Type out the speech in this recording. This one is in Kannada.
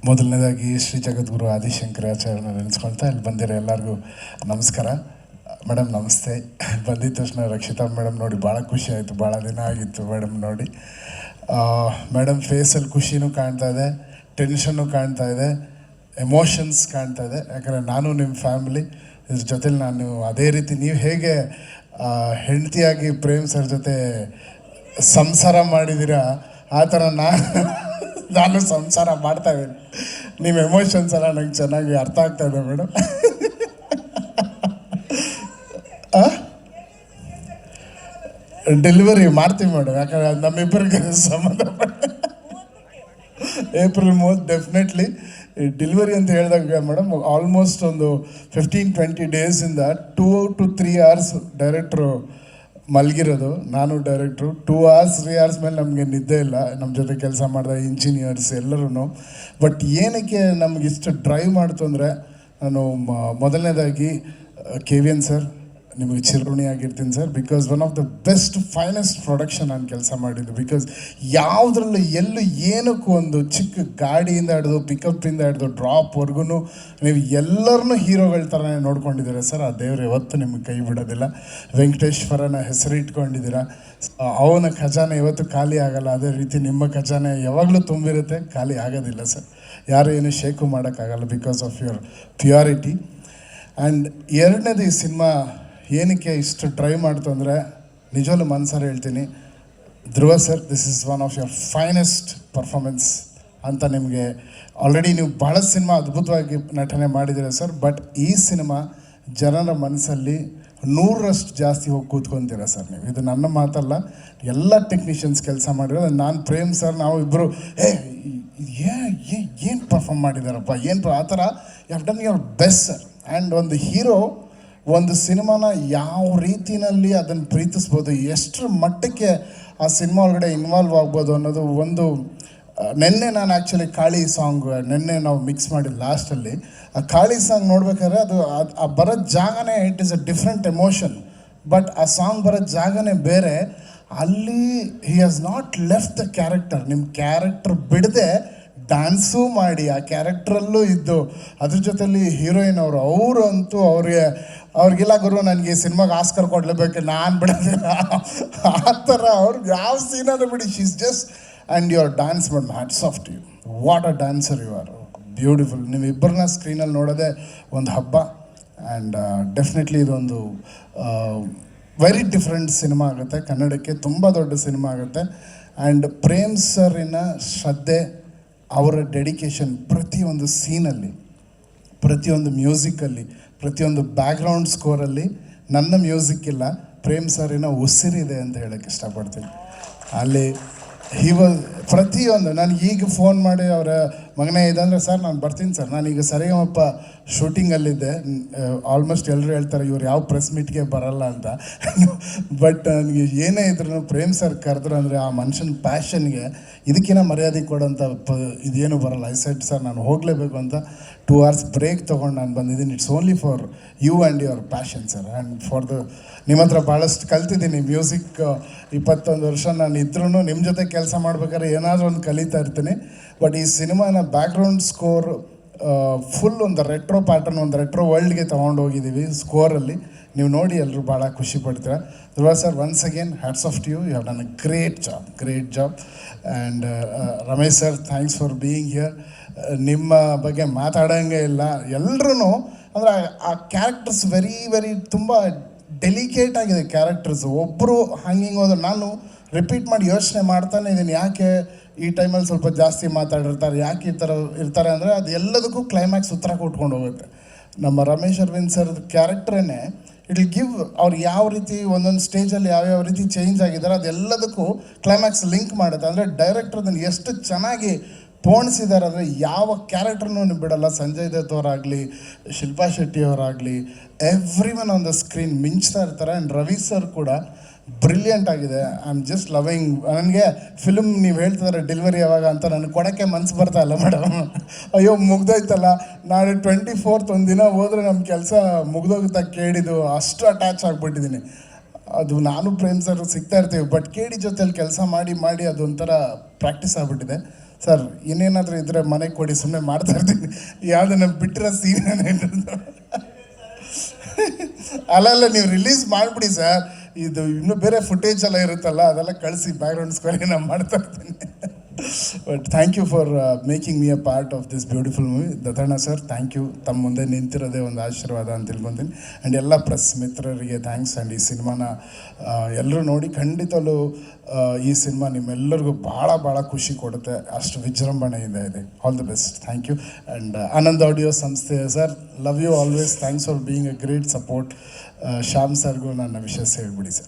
ಮೊದಲನೇದಾಗಿ ಶ್ರೀ ಜಗದ್ಗುರು ಆದಿಶಂಕರಾಚಾರ್ಯನ ನೆನೆಸ್ಕೊಳ್ತಾ ಇಲ್ಲಿ ಬಂದಿರೋ ಎಲ್ಲರಿಗೂ ನಮಸ್ಕಾರ. ಮೇಡಮ್ ನಮಸ್ತೆ. ಬಂದಿದ್ದ ತಕ್ಷಣ ರಕ್ಷಿತಾ ಮೇಡಮ್ ನೋಡಿ ಭಾಳ ಖುಷಿ ಆಯಿತು, ಭಾಳ ದಿನ ಆಗಿತ್ತು ಮೇಡಮ್ ನೋಡಿ. ಮೇಡಮ್ ಫೇಸಲ್ಲಿ ಖುಷಿನೂ ಕಾಣ್ತಾ ಇದೆ, ಟೆನ್ಷನ್ನು ಕಾಣ್ತಾ ಇದೆ, ಎಮೋಷನ್ಸ್ ಕಾಣ್ತಾ ಇದೆ. ಯಾಕಂದರೆ ನಾನು ನಿಮ್ಮ ಫ್ಯಾಮಿಲಿ ಇದ್ರ ಜೊತೆಲಿ ನಾನು ಅದೇ ರೀತಿ ನೀವು ಹೇಗೆ ಹೆಂಡತಿಯಾಗಿ ಪ್ರೇಮ್ ಸರ್ ಜೊತೆ ಸಂಸಾರ ಮಾಡಿದ್ದೀರಾ ಆ ಥರ ನಾನು ಸಂಸಾರ ಮಾಡ್ತಾ ಇದ್ದೀನಿ. ನಿಮ್ಮ ಎಮೋಷನ್ಸ್ ಎಲ್ಲ ನಂಗೆ ಚೆನ್ನಾಗಿ ಅರ್ಥ ಆಗ್ತಾ ಇದೆ ಮೇಡಮ್. ಡೆಲಿವರಿ ಮಾಡ್ತೀವಿ ಮೇಡಮ್, ಯಾಕಂದರೆ ನಮ್ಮಿಬ್ಬರಿಗೆ ಸಂಬಂಧಪಟ್ಟ ಏಪ್ರಿಲ್ 30 ಡೆಫಿನೆಟ್ಲಿ ಡೆಲಿವರಿ ಅಂತ ಹೇಳಿದಾಗ ಮೇಡಮ್ ಆಲ್ಮೋಸ್ಟ್ ಒಂದು 15-20 ಡೇಸಿಂದ 2 to 3 hours ಡೈರೆಕ್ಟ್ರು ಮಲಗಿರೋದು, ನಾನು ಡೈರೆಕ್ಟ್ರು 2 hours 3 hours ಮೇಲೆ ನಮಗೆ ನಿದ್ದೆ ಇಲ್ಲ. ನಮ್ಮ ಜೊತೆ ಕೆಲಸ ಮಾಡಿದ ಇಂಜಿನಿಯರ್ಸ್ ಎಲ್ಲರೂ. ಬಟ್ ಏನಕ್ಕೆ ನಮ್ಗೆ ಇಷ್ಟು ಡ್ರೈವ್ ಮಾಡ್ತು ಅಂದರೆ, ನಾನು ಮೊದಲನೇದಾಗಿ KVN ಸರ್ ನಿಮಗೆ ಚಿರಋಣಿಯಾಗಿರ್ತೀನಿ sir. Because one of the best finest production ನಾನು ಕೆಲಸ ಮಾಡಿದ್ದು. ಬಿಕಾಸ್ ಯಾವುದ್ರಲ್ಲೂ ಎಲ್ಲೂ ಏನಕ್ಕೂ ಒಂದು ಚಿಕ್ಕ ಗಾಡಿಯಿಂದ ಹಿಡಿದು ಪಿಕಪ್ಪಿಂದ ಹಿಡಿದು ಡ್ರಾಪ್ವರೆಗೂ ನೀವು ಎಲ್ಲರನ್ನೂ ಹೀರೋಗಳ ಥರನೇ ನೋಡ್ಕೊಂಡಿದ್ದೀರಾ ಸರ್. ಆ ದೇವರು ಯಾವತ್ತೂ ನಿಮಗೆ ಕೈ ಬಿಡೋದಿಲ್ಲ. ವೆಂಕಟೇಶ್ವರನ ಹೆಸರಿಟ್ಕೊಂಡಿದ್ದೀರಾ, ಅವನ ಖಜಾನೆ ಯಾವತ್ತೂ ಖಾಲಿ ಆಗಲ್ಲ. ಅದೇ ರೀತಿ ನಿಮ್ಮ ಖಜಾನೆ ಯಾವಾಗಲೂ ತುಂಬಿರುತ್ತೆ, ಖಾಲಿ ಆಗೋದಿಲ್ಲ ಸರ್. ಯಾರು ಏನು ಶೇಕು ಮಾಡೋಕ್ಕಾಗಲ್ಲ because of your purity. And ಎರಡನೇದು, ಈ ಸಿನಿಮಾ ಏನಕ್ಕೆ ಇಷ್ಟು ಡ್ರೈವ್ ಮಾಡ್ತು ಅಂದರೆ, ನಿಜವಲ್ಲೂ ಮನಸಾರ ಹೇಳ್ತೀನಿ, Dhruva sir this is one of your finest performance ಅಂತ. ನಿಮಗೆ ಆಲ್ರೆಡಿ ನೀವು ಭಾಳ ಸಿನಿಮಾ ಅದ್ಭುತವಾಗಿ ನಟನೆ ಮಾಡಿದ್ದೀರ ಸರ್. ಬಟ್ ಈ ಸಿನಿಮಾ ಜನರ ಮನಸ್ಸಲ್ಲಿ 100ರಷ್ಟು ಜಾಸ್ತಿ ಹೋಗಿ ಕೂತ್ಕೊತೀರ ಸರ್ ನೀವು. ಇದು ನನ್ನ ಮಾತಲ್ಲ, ಎಲ್ಲ ಟೆಕ್ನಿಷಿಯನ್ಸ್ ಕೆಲಸ ಮಾಡಿರೋದು. ನಾನು ಪ್ರೇಮ್ ಸರ್ ನಾವು ಇಬ್ಬರು ಏನು ಪರ್ಫಾರ್ಮ್ ಮಾಡಿದಾರಪ್ಪ, ಏನು ಆ ಥರ you have done your best sir. And ಒಂದು ಹೀರೋ ಒಂದು ಸಿನಿಮಾನ ಯಾವ ರೀತಿಯಲ್ಲಿ ಅದನ್ನು ಪ್ರೀತಿಸ್ಬೋದು, ಎಷ್ಟರ ಮಟ್ಟಕ್ಕೆ ಆ ಸಿನಿಮಾ ಒಳಗಡೆ ಇನ್ವಾಲ್ವ್ ಆಗ್ಬೋದು ಅನ್ನೋದು ಒಂದು. ನೆನ್ನೆ ನಾನು ಆ್ಯಕ್ಚುಲಿ ಕಾಳಿ ಸಾಂಗ್ ನೆನ್ನೆ ನಾವು ಮಿಕ್ಸ್ ಮಾಡಿದ್ದು ಲಾಸ್ಟಲ್ಲಿ. ಆ ಕಾಳಿ ಸಾಂಗ್ ನೋಡ್ಬೇಕಾದ್ರೆ ಅದು ಆ ಬರೋ ಜಾಗನೇ it is a different emotion. But ಆ ಸಾಂಗ್ ಬರೋ ಜಾಗನೇ ಬೇರೆ. ಅಲ್ಲಿ he has not left the character. ನಿಮ್ಮ ಕ್ಯಾರೆಕ್ಟರ್ ಬಿಡದೆ ಡ್ಯಾನ್ಸು ಮಾಡಿ ಆ ಕ್ಯಾರೆಕ್ಟ್ರಲ್ಲೂ ಇದ್ದು, ಅದ್ರ ಜೊತೆಲಿ ಹೀರೋಯಿನ್ ಅವರು ಅಂತೂ ಅವ್ರಿಗೆಲ್ಲ ಗುರು ನನಗೆ ಸಿನಿಮಾಗೆ ಆಸ್ಕರ್ ಕೊಡಲೇಬೇಕು, ನಾನು ಬಿಡೋದಿಲ್ಲ ಆ ಥರ. ಅವ್ರಿಗೆ ಯಾವ ಸೀನಾದ್ರು ಬಿಡಿ, she's just. And your dance madam, hats off to you. What a dancer you are, beautiful. ನೀವು ಇಬ್ಬರನ್ನ ಸ್ಕ್ರೀನಲ್ಲಿ ನೋಡೋದೇ ಒಂದು ಹಬ್ಬ. ಆ್ಯಂಡ್ ಡೆಫಿನೆಟ್ಲಿ ಇದೊಂದು ವೆರಿ ಡಿಫ್ರೆಂಟ್ ಸಿನಿಮಾ ಆಗುತ್ತೆ, ಕನ್ನಡಕ್ಕೆ ತುಂಬ ದೊಡ್ಡ ಸಿನಿಮಾ ಆಗುತ್ತೆ. ಆ್ಯಂಡ್ ಪ್ರೇಮ್ ಸರಿನ ಶ್ರದ್ಧೆ, ಅವರ ಡೆಡಿಕೇಶನ್ ಪ್ರತಿಯೊಂದು ಸೀನಲ್ಲಿ, ಪ್ರತಿಯೊಂದು ಮ್ಯೂಸಿಕಲ್ಲಿ, ಪ್ರತಿಯೊಂದು ಬ್ಯಾಕ್ಗ್ರೌಂಡ್ ಸ್ಕೋರಲ್ಲಿ ನನ್ನ ಮ್ಯೂಸಿಕ್ ಇಲ್ಲ, ಪ್ರೇಮ್ ಸರಿನ ಉಸಿರಿದೆ ಅಂತ ಹೇಳೋಕ್ಕೆ ಇಷ್ಟಪಡ್ತೀನಿ. ಅಲ್ಲಿ ಪ್ರತಿಯೊಂದು ನನಗೆ ಈಗ ಫೋನ್ ಮಾಡಿ ಅವರ ಮಗನೇ ಇದಂದರೆ ಸರ್ ನಾನು ಬರ್ತೀನಿ ಸರ್, ನಾನೀಗ ಸರಿಗಮಪ್ಪ ಶೂಟಿಂಗಲ್ಲಿದ್ದೆ. ಆಲ್ಮೋಸ್ಟ್ ಎಲ್ಲರೂ ಹೇಳ್ತಾರೆ ಇವ್ರು ಯಾವ ಪ್ರೆಸ್ ಮೀಟ್ಗೆ ಬರಲ್ಲ ಅಂತ. ಬಟ್ ನನಗೆ ಏನೇ ಇದ್ರೂ ಪ್ರೇಮ್ ಸರ್ ಕರೆದ್ರು ಅಂದರೆ ಆ ಮನುಷ್ಯನ ಪ್ಯಾಷನ್ಗೆ ಇದಕ್ಕಿಂತ ಮರ್ಯಾದೆ ಕೊಡೋಂಥ ಇದೇನು ಬರಲ್ಲ. ಐ ಸೆಡ್ ಸರ್ ನಾನು ಹೋಗಲೇಬೇಕು ಅಂತ 2 hours ಬ್ರೇಕ್ ತೊಗೊಂಡು ನಾನು ಬಂದಿದ್ದೀನಿ. It's only for you and your passion sir. And for ನಿಮ್ಮ ಹತ್ರ ಭಾಳಷ್ಟು ಕಲ್ತಿದ್ದೀನಿ. ಮ್ಯೂಸಿಕ್ 21 ವರ್ಷ ನಾನು ಇದ್ರೂ ನಿಮ್ಮ ಜೊತೆ ಕೆಲಸ ಮಾಡ್ಬೇಕಾದ್ರೆ ಏನಾದರೂ ಒಂದು ಕಲಿತಾ ಇರ್ತೀನಿ. ಬಟ್ ಈ ಸಿನಿಮಾನ ಬ್ಯಾಕ್ಗ್ರೌಂಡ್ ಸ್ಕೋರ್ ಫುಲ್ ಒಂದು ರೆಟ್ರೋ ಪ್ಯಾಟರ್ನ್, ಒಂದು ರೆಟ್ರೋ ವರ್ಲ್ಡ್ಗೆ ತೊಗೊಂಡು ಹೋಗಿದ್ದೀವಿ ಸ್ಕೋರಲ್ಲಿ. ನೀವು ನೋಡಿ ಎಲ್ಲರೂ ಭಾಳ ಖುಷಿ ಪಡ್ತೀರ. Dhruva sir once again hats off to you, you have done a great job. And Ramesh sir thanks for being here. ನಿಮ್ಮ ಬಗ್ಗೆ ಮಾತಾಡೋಂಗೆ ಇಲ್ಲ. ಎಲ್ಲರೂ ಅಂದರೆ ಆ ಕ್ಯಾರೆಕ್ಟರ್ಸ್ ವೆರಿ ತುಂಬ ಡೆಲಿಕೇಟ್ ಆಗಿದೆ ಕ್ಯಾರೆಕ್ಟರ್ಸ್. ಒಬ್ಬರು ಹಂಗೆ ಹೋದ್ರೆ ನಾನು ರಿಪೀಟ್ ಮಾಡಿ ಯೋಚನೆ ಮಾಡ್ತಾನೆ ಇದ್ದೀನಿ, ಯಾಕೆ ಈ ಟೈಮಲ್ಲಿ ಸ್ವಲ್ಪ ಜಾಸ್ತಿ ಮಾತಾಡಿರ್ತಾರೆ, ಯಾಕೆ ಈ ಥರ ಇರ್ತಾರೆ ಅಂದರೆ ಅದು ಎಲ್ಲದಕ್ಕೂ ಕ್ಲೈಮ್ಯಾಕ್ಸ್ ಉತ್ತರ ಕೊಟ್ಕೊಂಡು ಹೋಗುತ್ತೆ. ನಮ್ಮ ರಮೇಶ್ ಅರವಿಂದ್ ಸರ್ ಕ್ಯಾರೆಕ್ಟ್ರೇ ಇಟ್ ವಿಲ್ ಗಿವ್, ಅವ್ರು ಯಾವ ರೀತಿ ಒಂದೊಂದು ಸ್ಟೇಜಲ್ಲಿ ಯಾವ್ಯಾವ ರೀತಿ ಚೇಂಜ್ ಆಗಿದ್ದಾರೆ ಅದೆಲ್ಲದಕ್ಕೂ ಕ್ಲೈಮ್ಯಾಕ್ಸ್ ಲಿಂಕ್ ಮಾಡುತ್ತೆ. ಅಂದರೆ ಡೈರೆಕ್ಟರ್ ಅದನ್ನು ಎಷ್ಟು ಚೆನ್ನಾಗಿ ಪೋಣಿಸಿದ್ದಾರೆ ಅಂದರೆ ಯಾವ ಕ್ಯಾರೆಕ್ಟರ್ನೂ ಬಿಡಲ್ಲ. ಸಂಜಯ್ ದತ್ ಅವರಾಗಲಿ, ಶಿಲ್ಪಾ ಶೆಟ್ಟಿ ಅವರಾಗಲಿ, everyone on the screen ಮಿಂಚ್ತಾ ಇರ್ತಾರೆ. ಆ್ಯಂಡ್ ರವಿ ಸರ್ ಕೂಡ ಬ್ರಿಲಿಯಂಟ್ ಆಗಿದೆ. I am just loving. ನನಗೆ ಫಿಲ್ಮ್ ನೀವು ಹೇಳ್ತಿದ್ದಾರೆ ಡೆಲಿವರಿ ಯಾವಾಗ ಅಂತ ನನಗೆ ಕೊಡೋಕ್ಕೆ ಮನಸ್ಸು ಬರ್ತಾ ಇಲ್ಲ ಮೇಡಮ್. ಅಯ್ಯೋ ಮುಗ್ದೋಯ್ತಲ್ಲ, ನಾಳೆ 24th ಒಂದಿನ ಹೋದರೆ ನಮ್ಮ ಕೆಲಸ ಮುಗ್ದೋಗುತ್ತಾ ಕೇಳಿದ್ದು ಅಷ್ಟು ಅಟ್ಯಾಚ್ ಆಗಿಬಿಟ್ಟಿದ್ದೀನಿ. ಅದು ನಾನು ಪ್ರೇಮ್ ಸರ್ ಸಿಗ್ತಾ ಇರ್ತೀವಿ, ಬಟ್ KD ಜೊತೆಲಿ ಕೆಲಸ ಮಾಡಿ ಅದೊಂಥರ ಪ್ರಾಕ್ಟೀಸ್ ಆಗಿಬಿಟ್ಟಿದೆ. ಸರ್ ಇನ್ನೇನಾದರೂ ಇದ್ರೆ ಮನೆಗೆ ಕೊಡಿ, ಸುಮ್ಮನೆ ಮಾಡ್ತಾ ಇರ್ತೀನಿ. ಯಾವುದು ನಮ್ಮ ಬಿಟ್ಟಿರೋ ಸೀನ್ ಅಲ್ಲ ನೀವು ರಿಲೀಸ್ ಮಾಡಿಬಿಡಿ ಸರ್. ಇದು ಇನ್ನೂ ಬೇರೆ ಫುಟೇಜ್ ಎಲ್ಲ ಇರುತ್ತಲ್ಲ, ಅದೆಲ್ಲ ಕಳಿಸಿ ಬ್ಯಾಕ್ಗ್ರೌಂಡ್ ಸ್ಕೋರ್ ನಾನು ಮಾಡ್ತಾ ಇರ್ತೀನಿ. But thank you for making me a part of this beautiful movie. Dattanna sir, thank you. ತಮ್ಮ ಮುಂದೆ ನಿಂತಿರೋದೇ ಒಂದು ಆಶೀರ್ವಾದ ಅಂತ ತಿಳ್ಕೊತೀನಿ. ಆ್ಯಂಡ್ ಎಲ್ಲ ಪ್ರೆಸ್ ಮಿತ್ರರಿಗೆ ಥ್ಯಾಂಕ್ಸ್. ಆ್ಯಂಡ್ ಈ ಸಿನಿಮಾನ ಎಲ್ಲರೂ ನೋಡಿ ಖಂಡಿತಲೂ ಈ ಸಿನಿಮಾ ನಿಮ್ಮೆಲ್ಲರಿಗೂ ಭಾಳ ಖುಷಿ ಕೊಡುತ್ತೆ. ಅಷ್ಟು ವಿಜೃಂಭಣೆಯಿಂದ ಇದೆ. All the best. Thank you. And Anand audio ಸಂಸ್ಥೆ sir, love you always. Thanks for being a great support. Shyam ಸರ್ಗೂ ನನ್ನ ವಿಶೇಷ ಹೇಳ್ಬಿಡಿ ಸರ್.